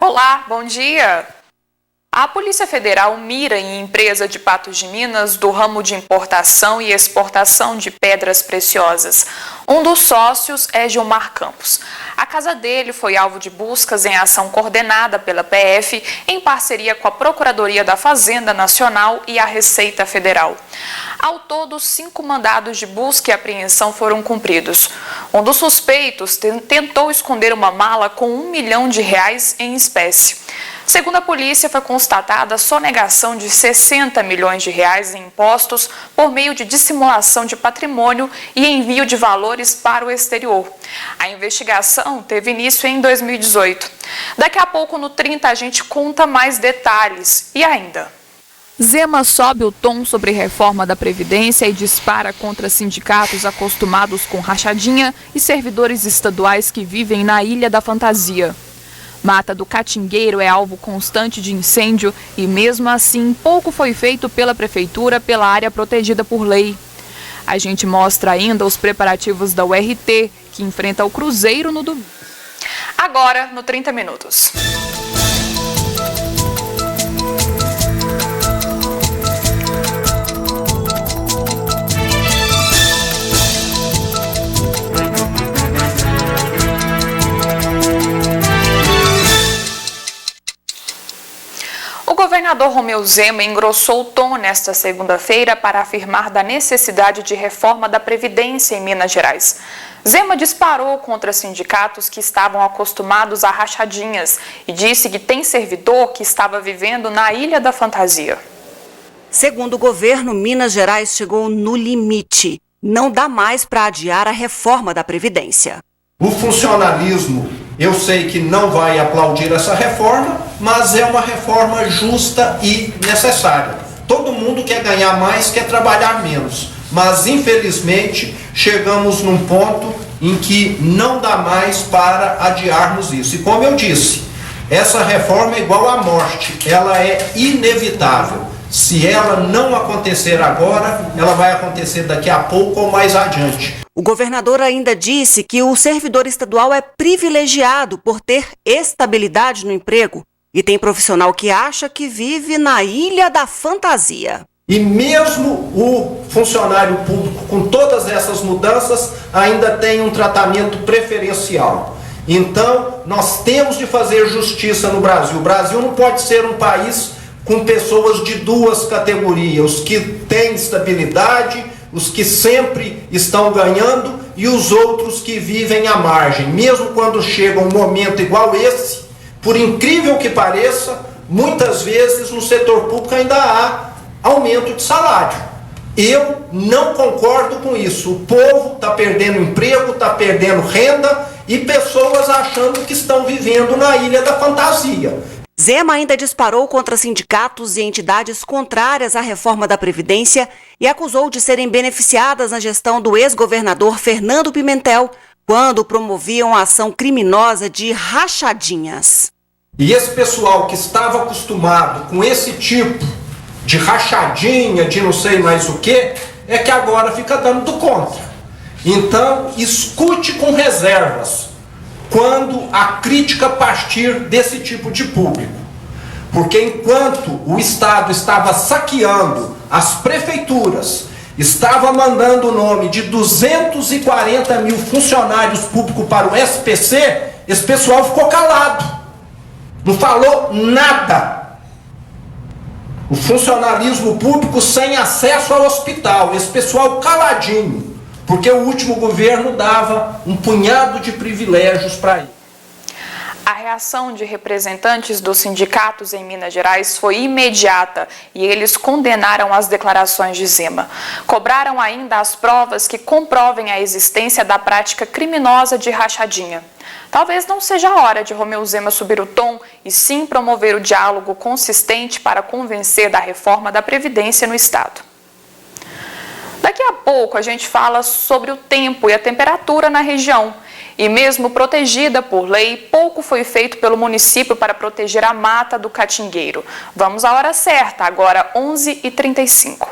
Olá, bom dia! A Polícia Federal mira em empresa de Patos de Minas do ramo de importação e exportação de pedras preciosas. Um dos sócios é Gilmar Campos. A casa dele foi alvo de buscas em ação coordenada pela PF em parceria com a Procuradoria da Fazenda Nacional e a Receita Federal. Ao todo, 5 mandados de busca e apreensão foram cumpridos. Um dos suspeitos tentou esconder uma mala com R$1 milhão em espécie. Segundo a polícia, foi constatada a sonegação de R$60 milhões em impostos por meio de dissimulação de patrimônio e envio de valores para o exterior. A investigação teve início em 2018. Daqui a pouco, no 30, a gente conta mais detalhes. E ainda... Zema sobe o tom sobre reforma da Previdência e dispara contra sindicatos acostumados com rachadinha e servidores estaduais que vivem na Ilha da Fantasia. Mata do Catingueiro é alvo constante de incêndio e, mesmo assim, pouco foi feito pela Prefeitura pela área protegida por lei. A gente mostra ainda os preparativos da URT, que enfrenta o Cruzeiro no domingo. Agora, no 30 Minutos. O governador Romeu Zema engrossou o tom nesta segunda-feira para afirmar da necessidade de reforma da Previdência em Minas Gerais. Zema disparou contra sindicatos que estavam acostumados a rachadinhas e disse que tem servidor que estava vivendo na Ilha da Fantasia. Segundo o governo, Minas Gerais chegou no limite. Não dá mais para adiar a reforma da Previdência. O funcionalismo, eu sei que não vai aplaudir essa reforma, mas é uma reforma justa e necessária. Todo mundo quer ganhar mais, quer trabalhar menos, mas infelizmente chegamos num ponto em que não dá mais para adiarmos isso. E como eu disse, essa reforma é igual à morte, ela é inevitável. Se ela não acontecer agora, ela vai acontecer daqui a pouco ou mais adiante. O governador ainda disse que o servidor estadual é privilegiado por ter estabilidade no emprego e tem profissional que acha que vive na Ilha da Fantasia. E mesmo o funcionário público, com todas essas mudanças, ainda tem um tratamento preferencial. Então, nós temos de fazer justiça no Brasil. O Brasil não pode ser um país com pessoas de duas categorias, os que têm estabilidade, os que sempre estão ganhando e os outros que vivem à margem. Mesmo quando chega um momento igual esse, por incrível que pareça, muitas vezes no setor público ainda há aumento de salário. Eu não concordo com isso. O povo está perdendo emprego, está perdendo renda e pessoas achando que estão vivendo na Ilha da Fantasia. Zema ainda disparou contra sindicatos e entidades contrárias à reforma da Previdência e acusou de serem beneficiadas na gestão do ex-governador Fernando Pimentel, quando promoviam a ação criminosa de rachadinhas. E esse pessoal que estava acostumado com esse tipo de rachadinha, de não sei mais o que, é que agora fica dando do contra. Então, escute com reservas quando a crítica partir desse tipo de público. Porque enquanto o Estado estava saqueando as prefeituras, estava mandando o nome de 240 mil funcionários públicos para o SPC, esse pessoal ficou calado. Não falou nada. O funcionalismo público sem acesso ao hospital, esse pessoal caladinho. Porque o último governo dava um punhado de privilégios para ele. A reação de representantes dos sindicatos em Minas Gerais foi imediata e eles condenaram as declarações de Zema. Cobraram ainda as provas que comprovem a existência da prática criminosa de rachadinha. Talvez não seja a hora de Romeu Zema subir o tom e sim promover o diálogo consistente para convencer da reforma da Previdência no Estado. Daqui a pouco a gente fala sobre o tempo e a temperatura na região. E mesmo protegida por lei, pouco foi feito pelo município para proteger a mata do Catingueiro. Vamos à hora certa, agora 11h35.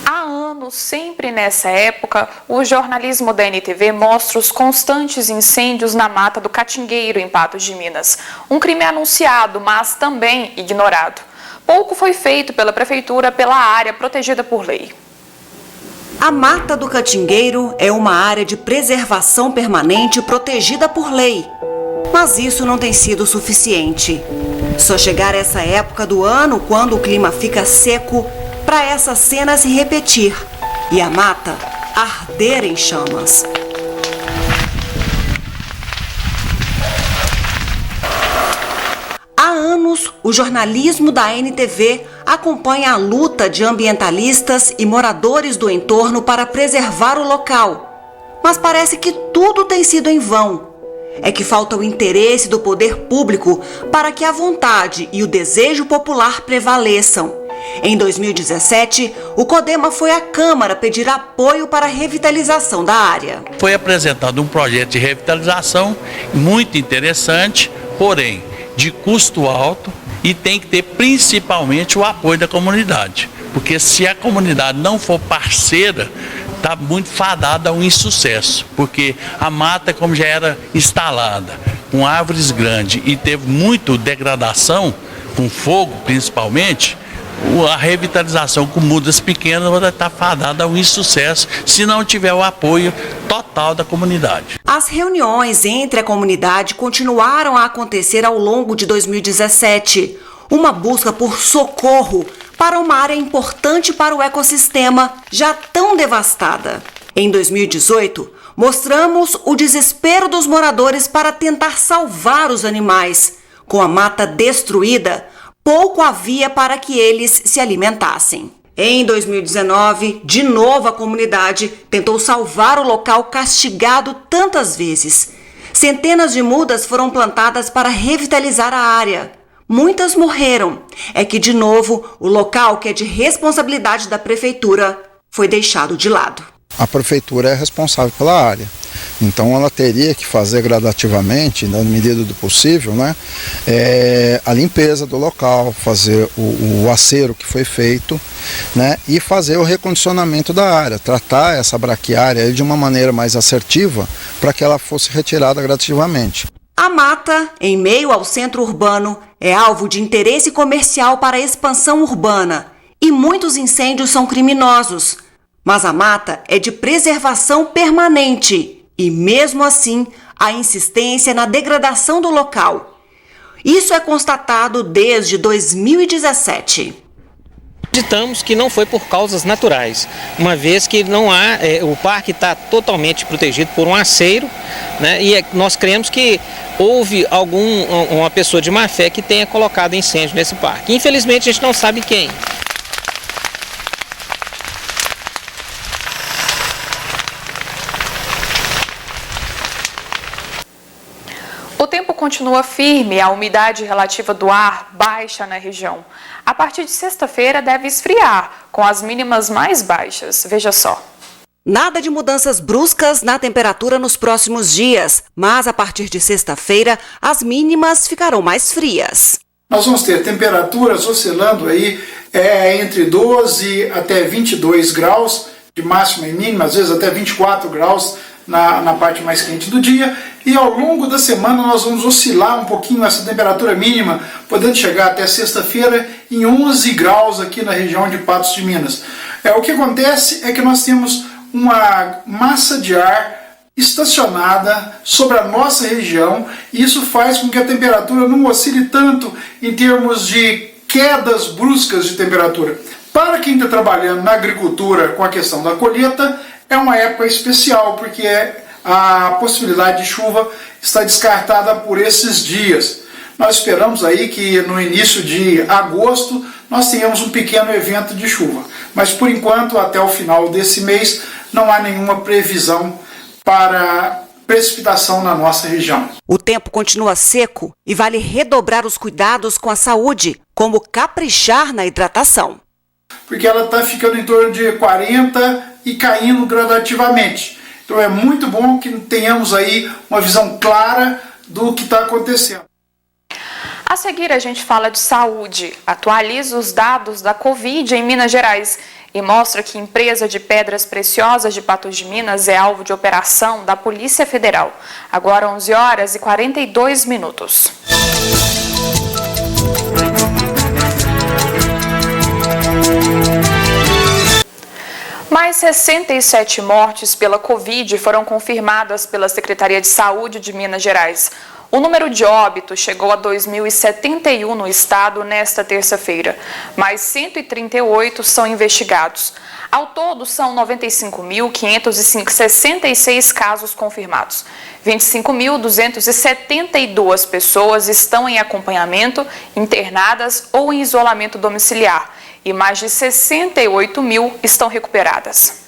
Há anos, sempre nessa época, o jornalismo da NTV mostra os constantes incêndios na Mata do Catingueiro, em Patos de Minas. Um crime anunciado, mas também ignorado. Pouco foi feito pela Prefeitura pela área protegida por lei. A Mata do Catingueiro é uma área de preservação permanente protegida por lei. Mas isso não tem sido suficiente. Só chegar essa época do ano, quando o clima fica seco, para essa cena se repetir e a mata arder em chamas. Há anos, o jornalismo da NTV acompanha a luta de ambientalistas e moradores do entorno para preservar o local. Mas parece que tudo tem sido em vão. É que falta o interesse do poder público para que a vontade e o desejo popular prevaleçam. Em 2017, o CODEMA foi à Câmara pedir apoio para a revitalização da área. Foi apresentado um projeto de revitalização muito interessante, porém de custo alto, e tem que ter principalmente o apoio da comunidade. Porque se a comunidade não for parceira, está muito fadada a um insucesso, porque a mata, como já era instalada, com árvores grandes e teve muita degradação, com fogo principalmente, a revitalização com mudas pequenas vai estar fadada a um insucesso se não tiver o apoio total da comunidade. As reuniões entre a comunidade continuaram a acontecer ao longo de 2017. Uma busca por socorro para uma área importante para o ecossistema, já tão devastada. Em 2018, mostramos o desespero dos moradores para tentar salvar os animais. Com a mata destruída, pouco havia para que eles se alimentassem. Em 2019, de novo a comunidade tentou salvar o local castigado tantas vezes. Centenas de mudas foram plantadas para revitalizar a área. Muitas morreram. É que, de novo, o local que é de responsabilidade da prefeitura foi deixado de lado. A prefeitura é responsável pela área. Então ela teria que fazer gradativamente, na medida do possível, né, a limpeza do local, fazer o acero que foi feito, né, e fazer o recondicionamento da área, tratar essa braquiária de uma maneira mais assertiva para que ela fosse retirada gradativamente. A mata, em meio ao centro urbano, é alvo de interesse comercial para a expansão urbana e muitos incêndios são criminosos. Mas a mata é de preservação permanente. E mesmo assim, há insistência na degradação do local. Isso é constatado desde 2017. Acreditamos que não foi por causas naturais, uma vez que não há, o parque está totalmente protegido por um aceiro, né, e nós cremos que houve uma pessoa de má fé que tenha colocado incêndio nesse parque. Infelizmente a gente não sabe quem. O tempo continua firme, a umidade relativa do ar baixa na região. A partir de sexta-feira deve esfriar, com as mínimas mais baixas. Veja só. Nada de mudanças bruscas na temperatura nos próximos dias, mas a partir de sexta-feira as mínimas ficarão mais frias. Nós vamos ter temperaturas oscilando aí entre 12 até 22 graus de máxima e mínima, às vezes até 24 graus na parte mais quente do dia, e ao longo da semana nós vamos oscilar um pouquinho essa temperatura mínima, podendo chegar até sexta-feira em 11 graus aqui na região de Patos de Minas. O que acontece é que nós temos uma massa de ar estacionada sobre a nossa região, e isso faz com que a temperatura não oscile tanto em termos de quedas bruscas de temperatura. Para quem está trabalhando na agricultura com a questão da colheita, é uma época especial, porque a possibilidade de chuva está descartada por esses dias. Nós esperamos aí que no início de agosto nós tenhamos um pequeno evento de chuva. Mas por enquanto, até o final desse mês, não há nenhuma previsão para precipitação na nossa região. O tempo continua seco e vale redobrar os cuidados com a saúde, como caprichar na hidratação. Porque ela está ficando em torno de 40 e caindo gradativamente. Então é muito bom que tenhamos aí uma visão clara do que está acontecendo. A seguir a gente fala de saúde. Atualiza os dados da Covid em Minas Gerais. e mostra que empresa de pedras preciosas de Patos de Minas é alvo de operação da Polícia Federal. Agora 11 horas e 42 minutos. Mais 67 mortes pela Covid foram confirmadas pela Secretaria de Saúde de Minas Gerais. O número de óbitos chegou a 2.071 no estado nesta terça-feira. Mais 138 são investigados. Ao todo, são 95.566 casos confirmados. 25.272 pessoas estão em acompanhamento, internadas ou em isolamento domiciliar. E mais de 68 mil estão recuperadas.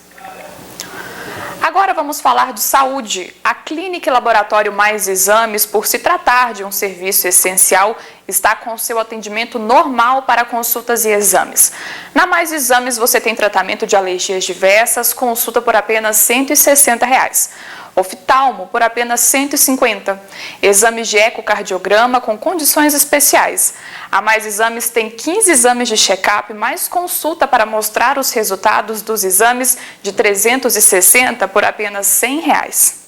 Agora vamos falar de saúde. A Clínica e Laboratório Mais Exames, por se tratar de um serviço essencial, está com seu atendimento normal para consultas e exames. Na Mais Exames você tem tratamento de alergias diversas, consulta por apenas R$ 160. Oftalmo por apenas R$ 150. Exames de ecocardiograma com condições especiais. A Mais Exames tem 15 exames de check-up, mais consulta para mostrar os resultados dos exames de 360 por apenas R$ 100.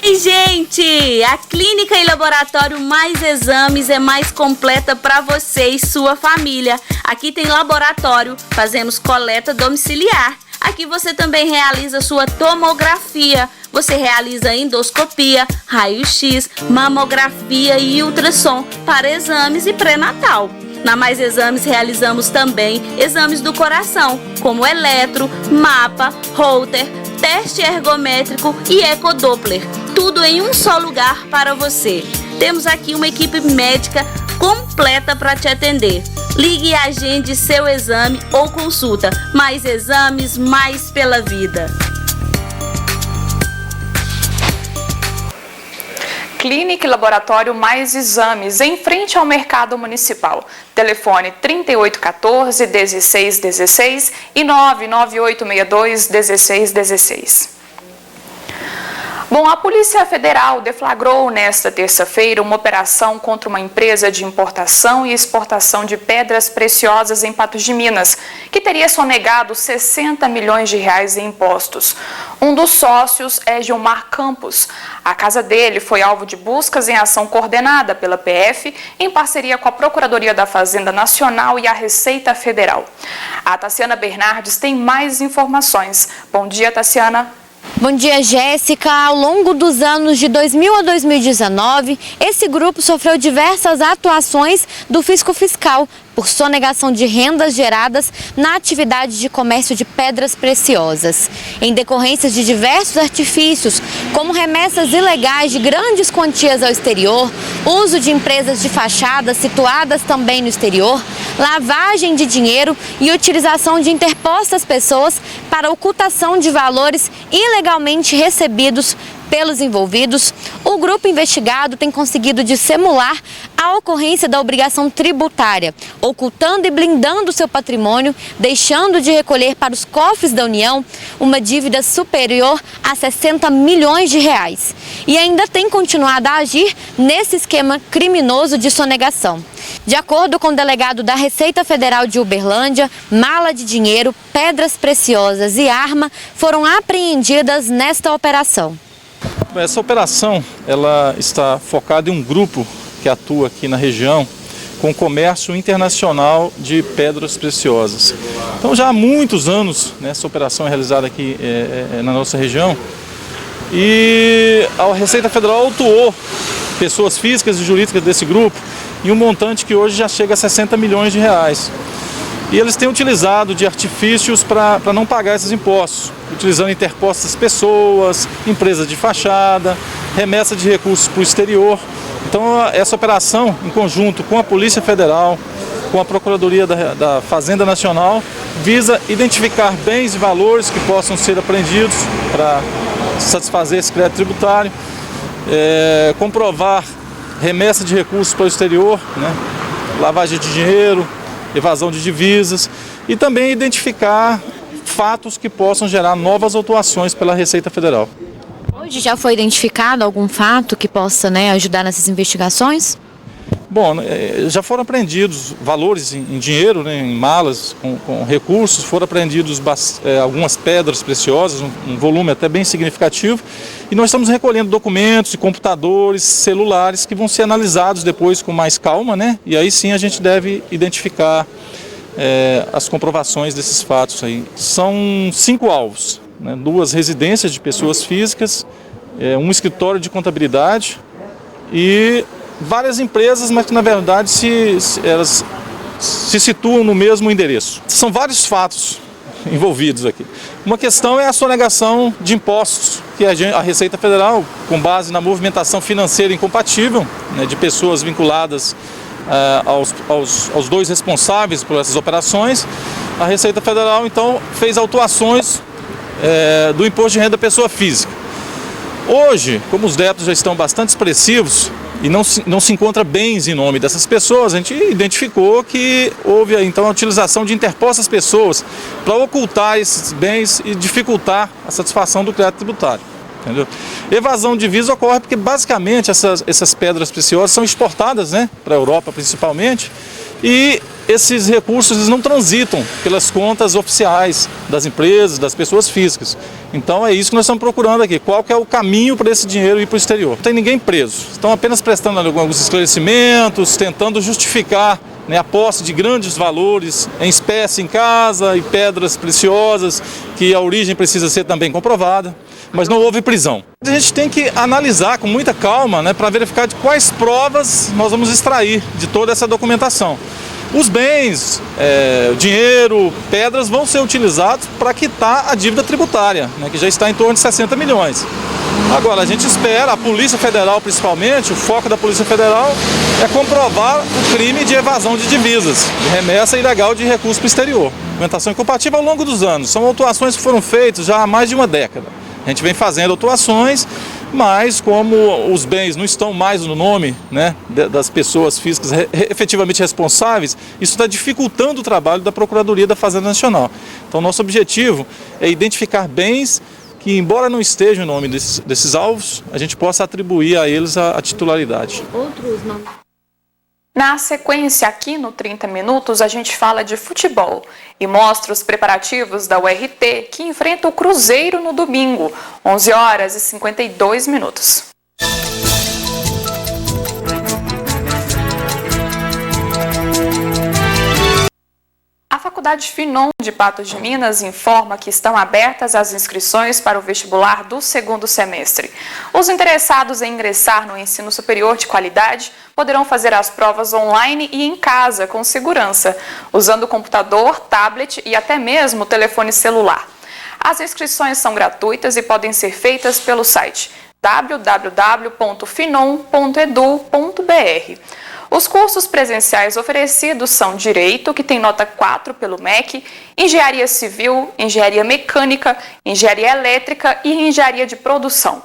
E, gente, a Clínica e Laboratório Mais Exames é mais completa para você e sua família. Aqui tem laboratório, fazemos coleta domiciliar. Aqui você também realiza sua tomografia, você realiza endoscopia, raio-x, mamografia e ultrassom para exames e pré-natal. Na Mais Exames realizamos também exames do coração, como eletro, mapa, Holter, teste ergométrico e ecodoppler. Tudo em um só lugar para você. Temos aqui uma equipe médica completa para te atender. Ligue e agende seu exame ou consulta. Mais Exames, mais pela vida. Clínica e Laboratório Mais Exames, em frente ao Mercado Municipal. Telefone 3814-1616 e 99862-1616. Bom, a Polícia Federal deflagrou nesta terça-feira uma operação contra uma empresa de importação e exportação de pedras preciosas em Patos de Minas, que teria sonegado 60 milhões de reais em impostos. Um dos sócios é Gilmar Campos. A casa dele foi alvo de buscas em ação coordenada pela PF, em parceria com a Procuradoria da Fazenda Nacional e a Receita Federal. A Tassiana Bernardes tem mais informações. Bom dia, Tassiana. Bom dia, Jéssica. Ao longo dos anos de 2000 a 2019, esse grupo sofreu diversas atuações do fisco fiscal por sonegação de rendas geradas na atividade de comércio de pedras preciosas. Em decorrência de diversos artifícios, como remessas ilegais de grandes quantias ao exterior, uso de empresas de fachada situadas também no exterior, lavagem de dinheiro e utilização de interpostas pessoas para ocultação de valores ilegalmente recebidos pelos envolvidos, o grupo investigado tem conseguido dissimular a ocorrência da obrigação tributária, ocultando e blindando seu patrimônio, deixando de recolher para os cofres da União uma dívida superior a 60 milhões de reais. E ainda tem continuado a agir nesse esquema criminoso de sonegação. De acordo com o delegado da Receita Federal de Uberlândia, mala de dinheiro, pedras preciosas e arma foram apreendidas nesta operação. Essa operação ela está focada em um grupo que atua aqui na região com comércio internacional de pedras preciosas. Então já há muitos anos essa operação é realizada aqui na nossa região e a Receita Federal autuou pessoas físicas e jurídicas desse grupo em um montante que hoje já chega a 60 milhões de reais. E eles têm utilizado de artifícios para não pagar esses impostos, utilizando interpostas pessoas, empresas de fachada, remessa de recursos para o exterior. Então essa operação, em conjunto com a Polícia Federal, com a Procuradoria da Fazenda Nacional, visa identificar bens e valores que possam ser apreendidos para satisfazer esse crédito tributário, comprovar remessa de recursos para o exterior, lavagem de dinheiro, evasão de divisas e também identificar fatos que possam gerar novas autuações pela Receita Federal. Hoje já foi identificado algum fato que possa ajudar nessas investigações? Bom, já foram apreendidos valores em dinheiro, né, em malas com recursos, foram apreendidos algumas pedras preciosas, um volume até bem significativo, e nós estamos recolhendo documentos, computadores, celulares que vão ser analisados depois com mais calma, né, e aí sim a gente deve identificar as comprovações desses fatos aí. São 5 alvos, né, 2 residências de pessoas físicas, um escritório de contabilidade e várias empresas, mas que na verdade elas se situam no mesmo endereço. São vários fatos envolvidos aqui. Uma questão é a sonegação de impostos, que a Receita Federal, com base na movimentação financeira incompatível, né, de pessoas vinculadas aos 2 responsáveis por essas operações, a Receita Federal então fez autuações do imposto de renda pessoa física. Hoje, como os débitos já estão bastante expressivos, e não se encontra bens em nome dessas pessoas, a gente identificou que houve então a utilização de interpostas pessoas para ocultar esses bens e dificultar a satisfação do crédito tributário. Entendeu? Evasão de divisas ocorre porque basicamente essas pedras preciosas são exportadas, né, para a Europa principalmente, e esses recursos eles não transitam pelas contas oficiais das empresas, das pessoas físicas. Então é isso que nós estamos procurando aqui, qual que é o caminho para esse dinheiro ir para o exterior. Não tem ninguém preso, estão apenas prestando alguns esclarecimentos, tentando justificar, né, a posse de grandes valores em espécie em casa e pedras preciosas, que a origem precisa ser também comprovada, mas não houve prisão. A gente tem que analisar com muita calma, né, para verificar de quais provas nós vamos extrair de toda essa documentação. Os bens, dinheiro, pedras vão ser utilizados para quitar a dívida tributária, né, que já está em torno de 60 milhões. Agora, a gente espera, a Polícia Federal principalmente, o foco da Polícia Federal é comprovar o crime de evasão de divisas, de remessa ilegal de recursos para o exterior. Documentação incompatível ao longo dos anos. São autuações que foram feitas já há mais de uma década. A gente vem fazendo autuações, mas como os bens não estão mais no nome, né, das pessoas físicas efetivamente responsáveis, isso está dificultando o trabalho da Procuradoria da Fazenda Nacional. Então, nosso objetivo é identificar bens que, embora não estejam no nome desses alvos, a gente possa atribuir a eles a titularidade. Outros não. Na sequência, aqui no 30 Minutos, a gente fala de futebol e mostra os preparativos da URT, que enfrenta o Cruzeiro no domingo, 11h52. A Faculdade Finon de Patos de Minas informa que estão abertas as inscrições para o vestibular do 2º semestre. Os interessados em ingressar no ensino superior de qualidade poderão fazer as provas online e em casa, com segurança, usando computador, tablet e até mesmo telefone celular. As inscrições são gratuitas e podem ser feitas pelo site www.finon.edu.br. Os cursos presenciais oferecidos são Direito, que tem nota 4 pelo MEC, Engenharia Civil, Engenharia Mecânica, Engenharia Elétrica e Engenharia de Produção.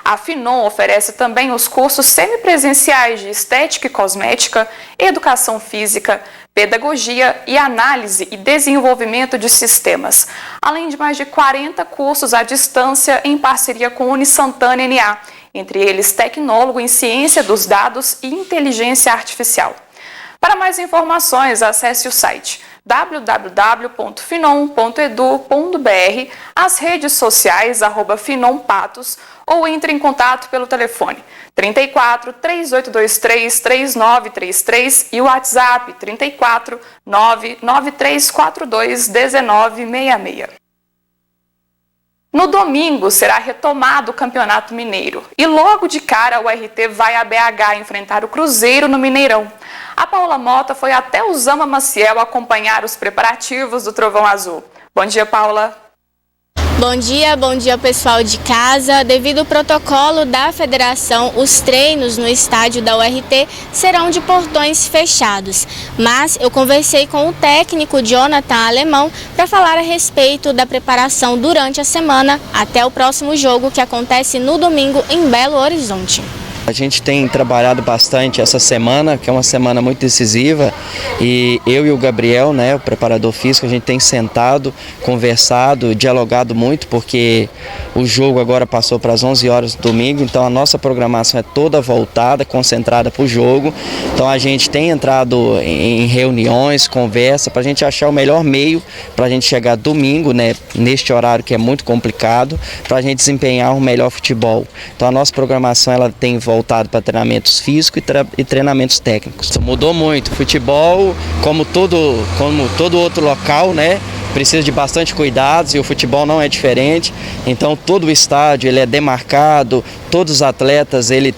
A Finon oferece também os cursos semipresenciais de Estética e Cosmética, Educação Física, Pedagogia e Análise e Desenvolvimento de Sistemas, além de mais de 40 cursos à distância em parceria com o Unisantana NA, entre eles tecnólogo em ciência dos dados e inteligência artificial. Para mais informações, acesse o site www.finon.edu.br, as redes sociais @FinonPatos ou entre em contato pelo telefone 34 3823 3933 e o WhatsApp 34 99342 1966. No domingo será retomado o Campeonato Mineiro e logo de cara o URT vai a BH enfrentar o Cruzeiro no Mineirão. A Paula Mota foi até o Zama Maciel acompanhar os preparativos do Trovão Azul. Bom dia, Paula. Bom dia pessoal de casa. Devido ao protocolo da federação, os treinos no estádio da URT serão de portões fechados. Mas eu conversei com o técnico Jonathan Alemão para falar a respeito da preparação durante a semana até o próximo jogo que acontece no domingo em Belo Horizonte. A gente tem trabalhado bastante essa semana, que é uma semana muito decisiva, e eu e o Gabriel, né, o preparador físico, a gente tem sentado, conversado, dialogado muito, porque o jogo agora passou para as 11 horas do domingo, então a nossa programação é toda voltada, concentrada para o jogo. Então a gente tem entrado em reuniões, conversa, para a gente achar o melhor meio para a gente chegar domingo, né, neste horário que é muito complicado, para a gente desempenhar um melhor futebol. Então a nossa programação ela tem voltado para treinamentos físicos e treinamentos técnicos. Mudou muito. Futebol, como todo outro local, né, precisa de bastante cuidados e o futebol não é diferente. Então todo o estádio ele é demarcado, todos os atletas ele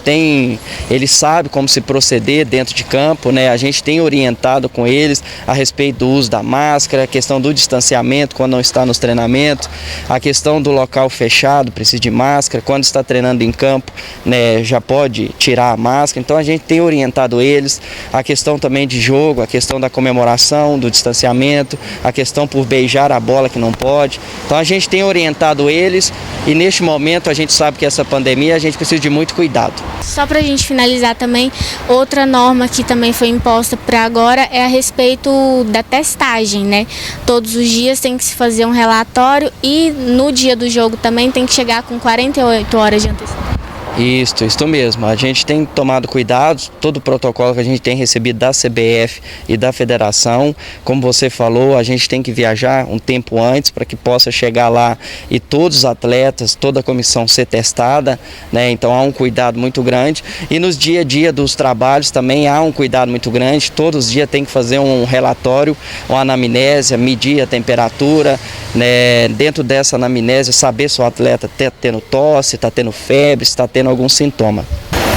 sabe como se proceder dentro de campo, né? A gente tem orientado com eles a respeito do uso da máscara, a questão do distanciamento quando não está nos treinamentos, a questão do local fechado, precisa de máscara, quando está treinando em campo, né, já pode tirar a máscara. Então a gente tem orientado eles, a questão também de jogo, a questão da comemoração, do distanciamento, a questão por beijar a bola que não pode. Então a gente tem orientado eles e neste momento a gente sabe que essa pandemia a gente precisa de muito cuidado. Só para a gente finalizar também, outra norma que também foi imposta para agora é a respeito da testagem, né? Todos os dias tem que se fazer um relatório e no dia do jogo também tem que chegar com 48 horas de antecedência. Isso mesmo. A gente tem tomado cuidados, todo o protocolo que a gente tem recebido da CBF e da Federação. Como você falou, a gente tem que viajar um tempo antes para que possa chegar lá e todos os atletas, toda a comissão ser testada, né? Então há um cuidado muito grande. E nos dia a dia dos trabalhos também há um cuidado muito grande. Todos os dias tem que fazer um relatório, uma anamnésia, medir a temperatura, né? Dentro dessa anamnésia, saber se o atleta está tendo tosse, está tendo febre, está tendo algum sintoma.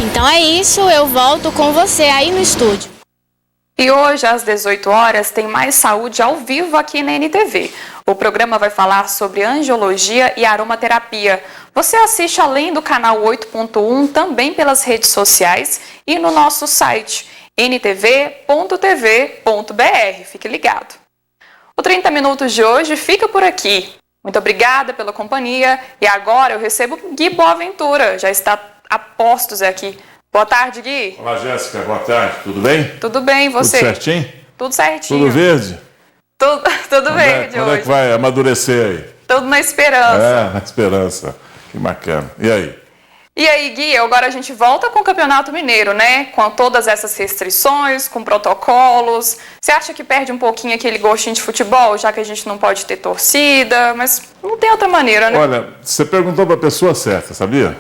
Então é isso, eu volto com você aí no estúdio. E hoje, às 18 horas, tem mais saúde ao vivo aqui na NTV. O programa vai falar sobre angiologia e aromaterapia. Você assiste além do canal 8.1 também pelas redes sociais e no nosso site ntv.tv.br. Fique ligado. O 30 Minutos de hoje fica por aqui. Muito obrigada pela companhia e agora eu recebo Gui Boaventura, já está a postos aqui. Boa tarde, Gui. Olá, Jéssica, boa tarde, tudo bem? Tudo bem, e você? Tudo certinho? Tudo certinho. Tudo verde? Tudo verde quando hoje. É que vai amadurecer aí? Tudo na esperança. É, na esperança, que bacana. E aí? E aí, Gui, agora a gente volta com o Campeonato Mineiro, né? Com todas essas restrições, com protocolos. Você acha que perde um pouquinho aquele gostinho de futebol, já que a gente não pode ter torcida? Mas não tem outra maneira, né? Olha, você perguntou para a pessoa certa, sabia?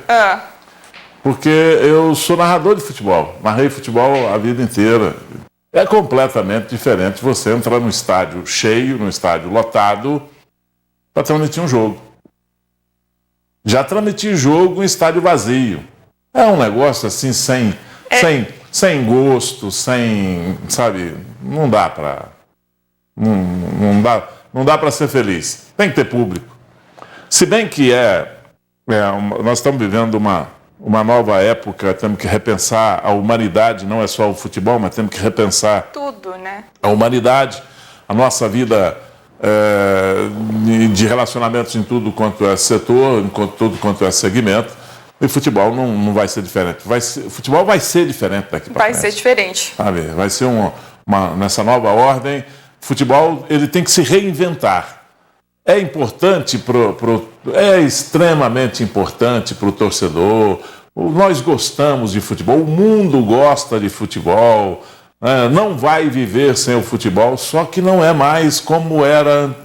Porque eu sou narrador de futebol. Narrei futebol a vida inteira. É completamente diferente você entrar num estádio cheio, num estádio lotado, para transmitir um jogo. Já transmiti jogo em estádio vazio. É um negócio assim, sem gosto, sabe, não dá para ser feliz. Tem que ter público. Se bem que nós estamos vivendo uma nova época, temos que repensar a humanidade, não é só o futebol, mas temos que repensar tudo, né? A humanidade, a nossa vida de relacionamentos em tudo quanto é setor, em tudo quanto é segmento. E futebol não vai ser diferente. Futebol vai ser diferente daqui para frente. Vai ser diferente. Sabe? Vai ser nessa nova ordem. Futebol ele tem que se reinventar. É importante é extremamente importante para o torcedor. Nós gostamos de futebol. O mundo gosta de futebol. Não vai viver sem o futebol, só que não é mais como era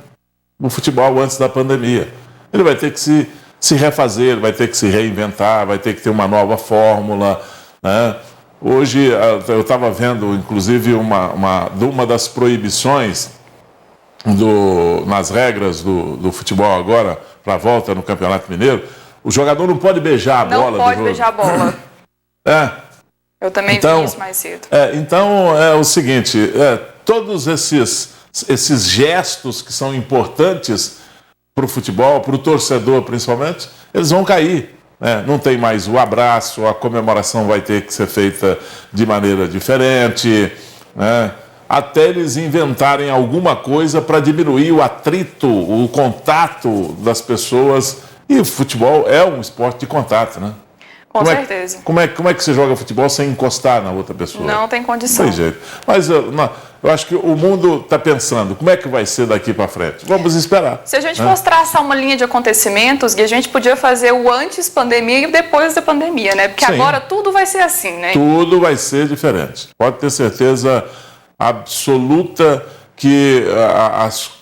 o futebol antes da pandemia. Ele vai ter que se refazer, vai ter que se reinventar, vai ter que ter uma nova fórmula, né? Hoje eu estava vendo, inclusive, uma das proibições nas regras do futebol agora, para a volta no Campeonato Mineiro, o jogador não pode beijar a bola do jogo. Não pode beijar a bola. Eu também vi isso mais cedo. Então é o seguinte, todos esses gestos que são importantes para o futebol, para o torcedor principalmente, eles vão cair. Né? Não tem mais o abraço, a comemoração vai ter que ser feita de maneira diferente, né? Até eles inventarem alguma coisa para diminuir o atrito, o contato das pessoas. E o futebol é um esporte de contato, né? Com certeza. Como é que você joga futebol sem encostar na outra pessoa? Não tem condição. Não tem jeito. Mas eu acho que o mundo está pensando, como é que vai ser daqui para frente? Vamos esperar. Se a gente fosse traçar uma linha de acontecimentos, Gui, a gente podia fazer o antes pandemia e o depois da pandemia, né? Porque agora tudo vai ser assim, né? Tudo vai ser diferente. Pode ter certeza absoluta que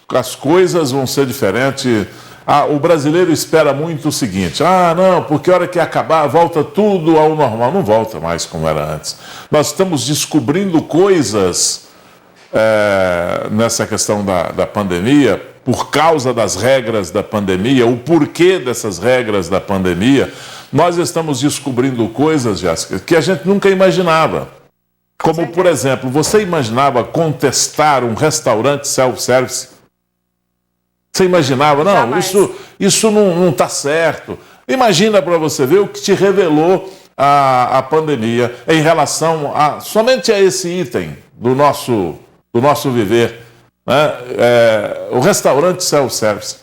as coisas vão ser diferentes. O brasileiro espera muito o seguinte, não, porque a hora que acabar volta tudo ao normal. Não volta mais como era antes. Nós estamos descobrindo coisas nessa questão da pandemia, por causa das regras da pandemia, o porquê dessas regras da pandemia. Nós estamos descobrindo coisas, Jéssica, que a gente nunca imaginava. Como, por exemplo, você imaginava contestar um restaurante self-service? Você imaginava, não, isso não está certo. Imagina para você ver o que te revelou a pandemia em relação somente a esse item do nosso viver, né? O restaurante self-service.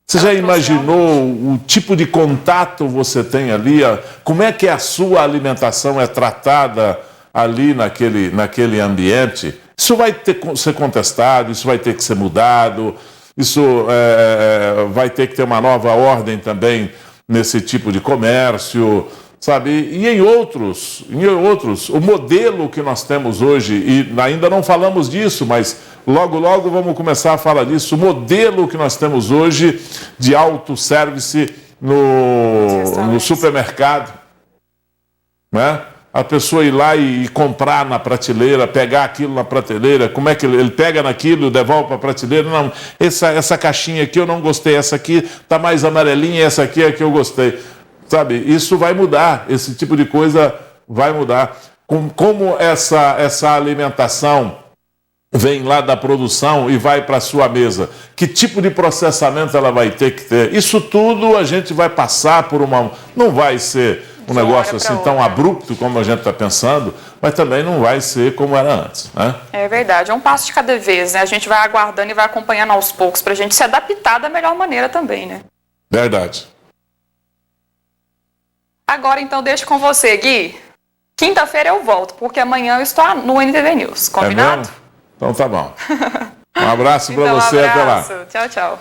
Você já imaginou o tipo de contato você tem ali? Como é que a sua alimentação é tratada ali naquele ambiente? Isso vai ter que ser contestado, isso vai ter que ser mudado. Isso vai ter que ter uma nova ordem também nesse tipo de comércio, sabe? E em outros, o modelo que nós temos hoje, e ainda não falamos disso, mas logo vamos começar a falar disso, o modelo que nós temos hoje de autosservice no supermercado, né? A pessoa ir lá e comprar na prateleira, pegar aquilo na prateleira, como é que ele pega naquilo e devolve para a prateleira? Não, essa caixinha aqui eu não gostei, essa aqui está mais amarelinha, essa aqui é a que eu gostei. Sabe, isso vai mudar, esse tipo de coisa vai mudar. Como essa alimentação vem lá da produção e vai para a sua mesa, que tipo de processamento ela vai ter que ter? Isso tudo a gente vai passar por não vai ser um negócio assim tão abrupto como a gente está pensando, mas também não vai ser como era antes, né? É verdade, é um passo de cada vez, né? A gente vai aguardando e vai acompanhando aos poucos para a gente se adaptar da melhor maneira também, né? Verdade. Agora então deixo com você, Gui. Quinta-feira eu volto, porque amanhã eu estou no NTV News, combinado? Então tá bom. Um abraço para você, até lá. Tchau, tchau.